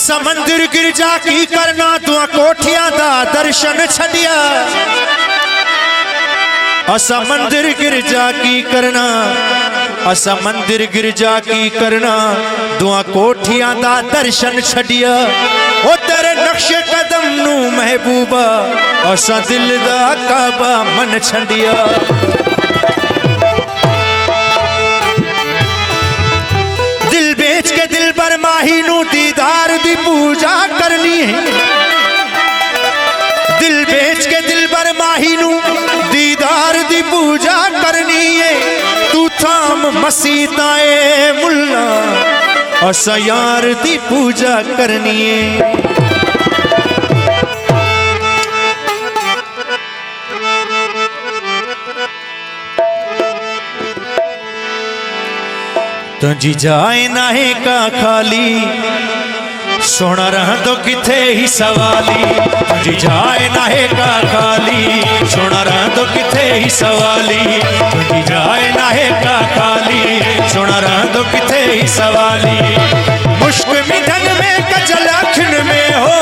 असा मंदिर गिरजा की करना दुआ कोठियां दा दर्शन छड़िया असा मंदिर गिरजा की करना असा मंदिर गिरजा की करना दुआ कोठियां दा दर्शन छड़िया ओ तेरे नक्शे कदम नू महबूबा असा दिल दा काबा मन छड़िया दिल बेच के दिल पर माही नू दीदार दी पूजा करनी है दिल बेच के दिल पर माही नू दीदार दी पूजा करनी है तू थाम मसीताए मुल्ला असा यार दी पूजा करनी है तुझी जाए ना है का खाली सोना रह तो किथे ही सवाली तुझी जाए ना है का खाली सोना रह तो किथे ही सवाली तुझी जाए ना है का खाली सोना रह तो किथे ही सवाली मुश्क मिठन में कजल अखन में हो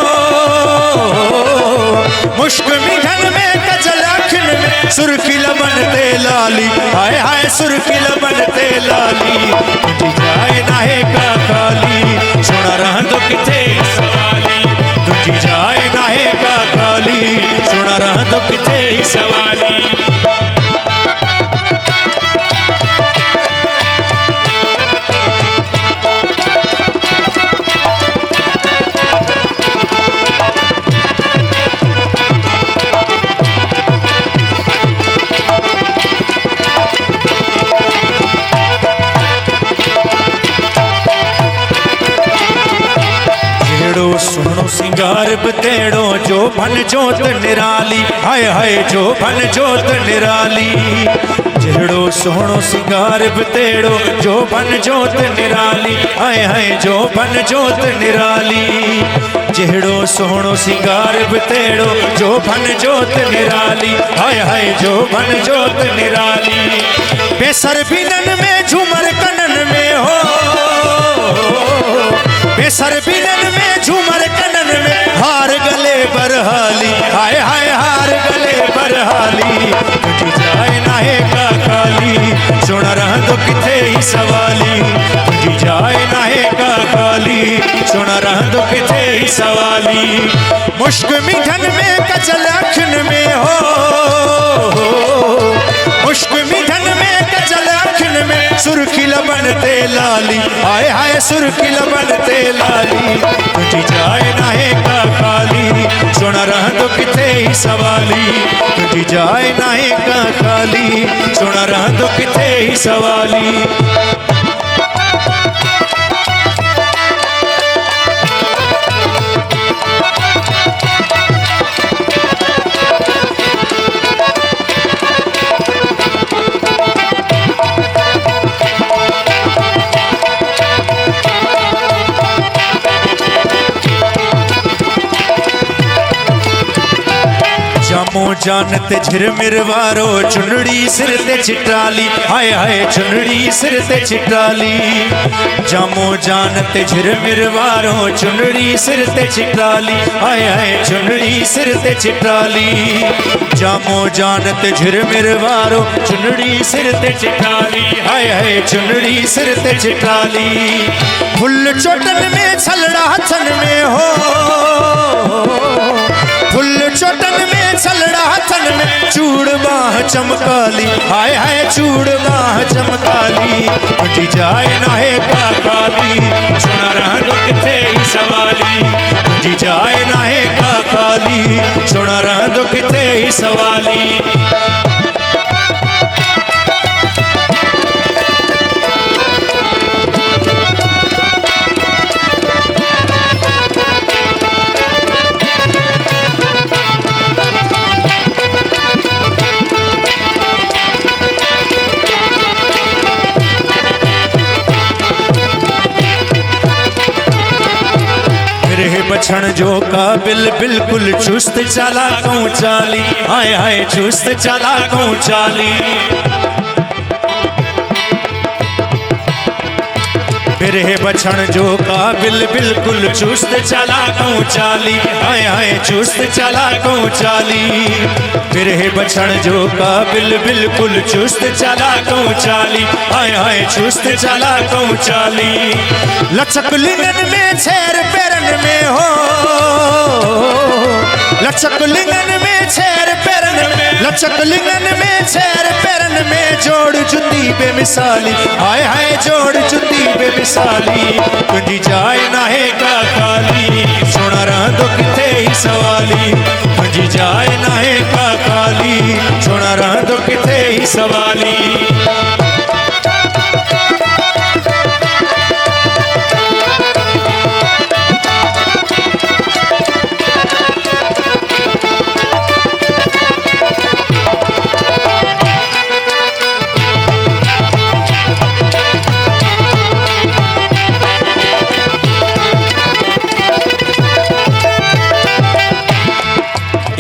मुश्क मिठन में कजल अखन में सुर्खी लबन ते लाली हाय हाय सुर्खी लबन ते लाली तुझी जाए ना है का खाली सोना रह तो किथे सवाली तुझी जाए ना है का खाली सोना रह तो किथे सवाली सुनो सिंगार बतेड़ो जो भन जोत निराली हाय हाय जो भन जोत निराली जेड़ो सोनो सिंगार बतेड़ो जो भन जोत निराली हाय हाय जो भन जोत निराली जेड़ो सोनो सिंगार बतेड़ो जो भन जोत निराली हाय हाय जो भन जोत निराली बेसर बिनन में झूमर कनन में हो बेसर बिनन में झूमर कनन में हार गले बरहाली हाय हाय हार गले बरहाली तुझी जाए ना है का खाली सोना रह तो किथे ही सवाली तुझी जाए ना है का खाली सोना रह तो किथे ही सवाली मुश्क मिठन में कजल अखन में हो मुश्क मिठन में कजल अखन में सुर्खी लबन ते लाली हाय हाय सुर्खी लबन ते लाली तुझी जाए ना है का खाली सोना रह तो किथे ही सवाली तुझी जाए ना है का खाली सोना रह तो किथे ही सवाली जामो जानत झिरमिर वारो चुनड़ी सिर ते चिटाली हाय हाय चुनड़ी सिर ते चिटाली जामो जानत झिरमिर वारो चुनड़ी सिर ते चिटाली हाय हाय चुनड़ी सिर ते चिटाली जामो जानत झिरमिर वारो चुनड़ी सिर ते चिटाली हाय हाय चुनड़ी सिर ते चिटाली फुल चोटन में छलड़ा हथन में हो फुल चोटन में छलड़ा हथन में चूड़ बाह चमकाली हाय हाय चूड़ बाह चमकाली तुझी जाए ना है का खाली सोना रह तो किथे ही सवाली तुझी जाए ना है का खाली सोना रह तो किथे ही सवाली बछण जो काबिल बिल्कुल चुस्त चालाकों चाली हाय हाय चुस्त चालाकों चाली फिर है बछण जो काबिल बिल्कुल चुस्त चालाकों चाली, हाय हाय चुस्त चालाकों चाली। फिर है बछण जो काबिल बिल्कुल चुस्त चालाकों चाली, हाय हाय चुस्त चालाकों चाली। लचक लिंगन में छेर पैरन में हो, लचक लिंगन में छेर पैरन में, लचक लिंगन में छेर पैरन में जोड़ जुती बेमिसाली, हाय हाय जोड़ जुती बेमिसाली। तुझी जाए ना है का खाली, सोना रांदो किथे ही सवाली। तुझी जाए ना है का खाली, सोना रांदो किथे ही सवाली।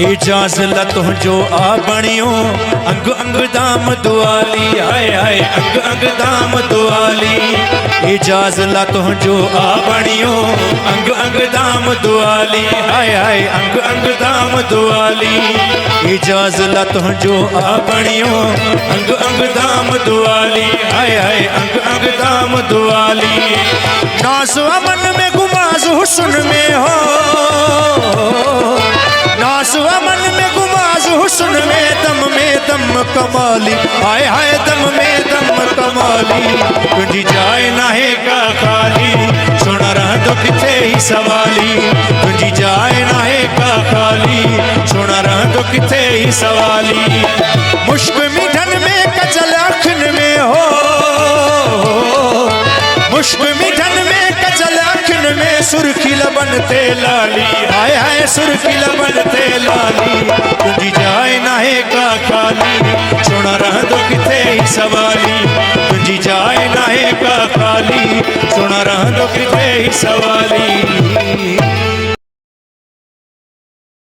इजाज़ लत जो आ बणियो अंग अंग दाम दुआली, हाय हाय अंग अंग दाम दुआली। इजाज़ लत जो आ बणियो अंग अंग दाम दुआली, हाय हाय अंग अंग दाम दुआली। इजाज़ लत जो आ बणियो अंग अंग दाम दुआली, हाय हाय अंग अंग दाम दुआली। नाज़ अमन में गुमाज़ हुस्न में हो, नाज़ अमन में गुमाज़ हुस्न में दम कमाली, हाय हाय दम में दम कमाली। तुझी जाए ना है का खाली, सोना रांदो किथे ही सवाली। तुझी जाए ना है का खाली, सोना रांदो किथे ही सवाली। मुश्क मीठन में कचल अखन में हो, मुश्क मीठन में कचल अखन में सुर्खी लबन ते लाली, हाय हाय सुर्खी लबन ते लाली। तुझी जाए ना है का खाली, सोना रांदो किथे ही सवाली। तुझी जाए ना है का खाली, सोना रांदो किथे ही सवाली।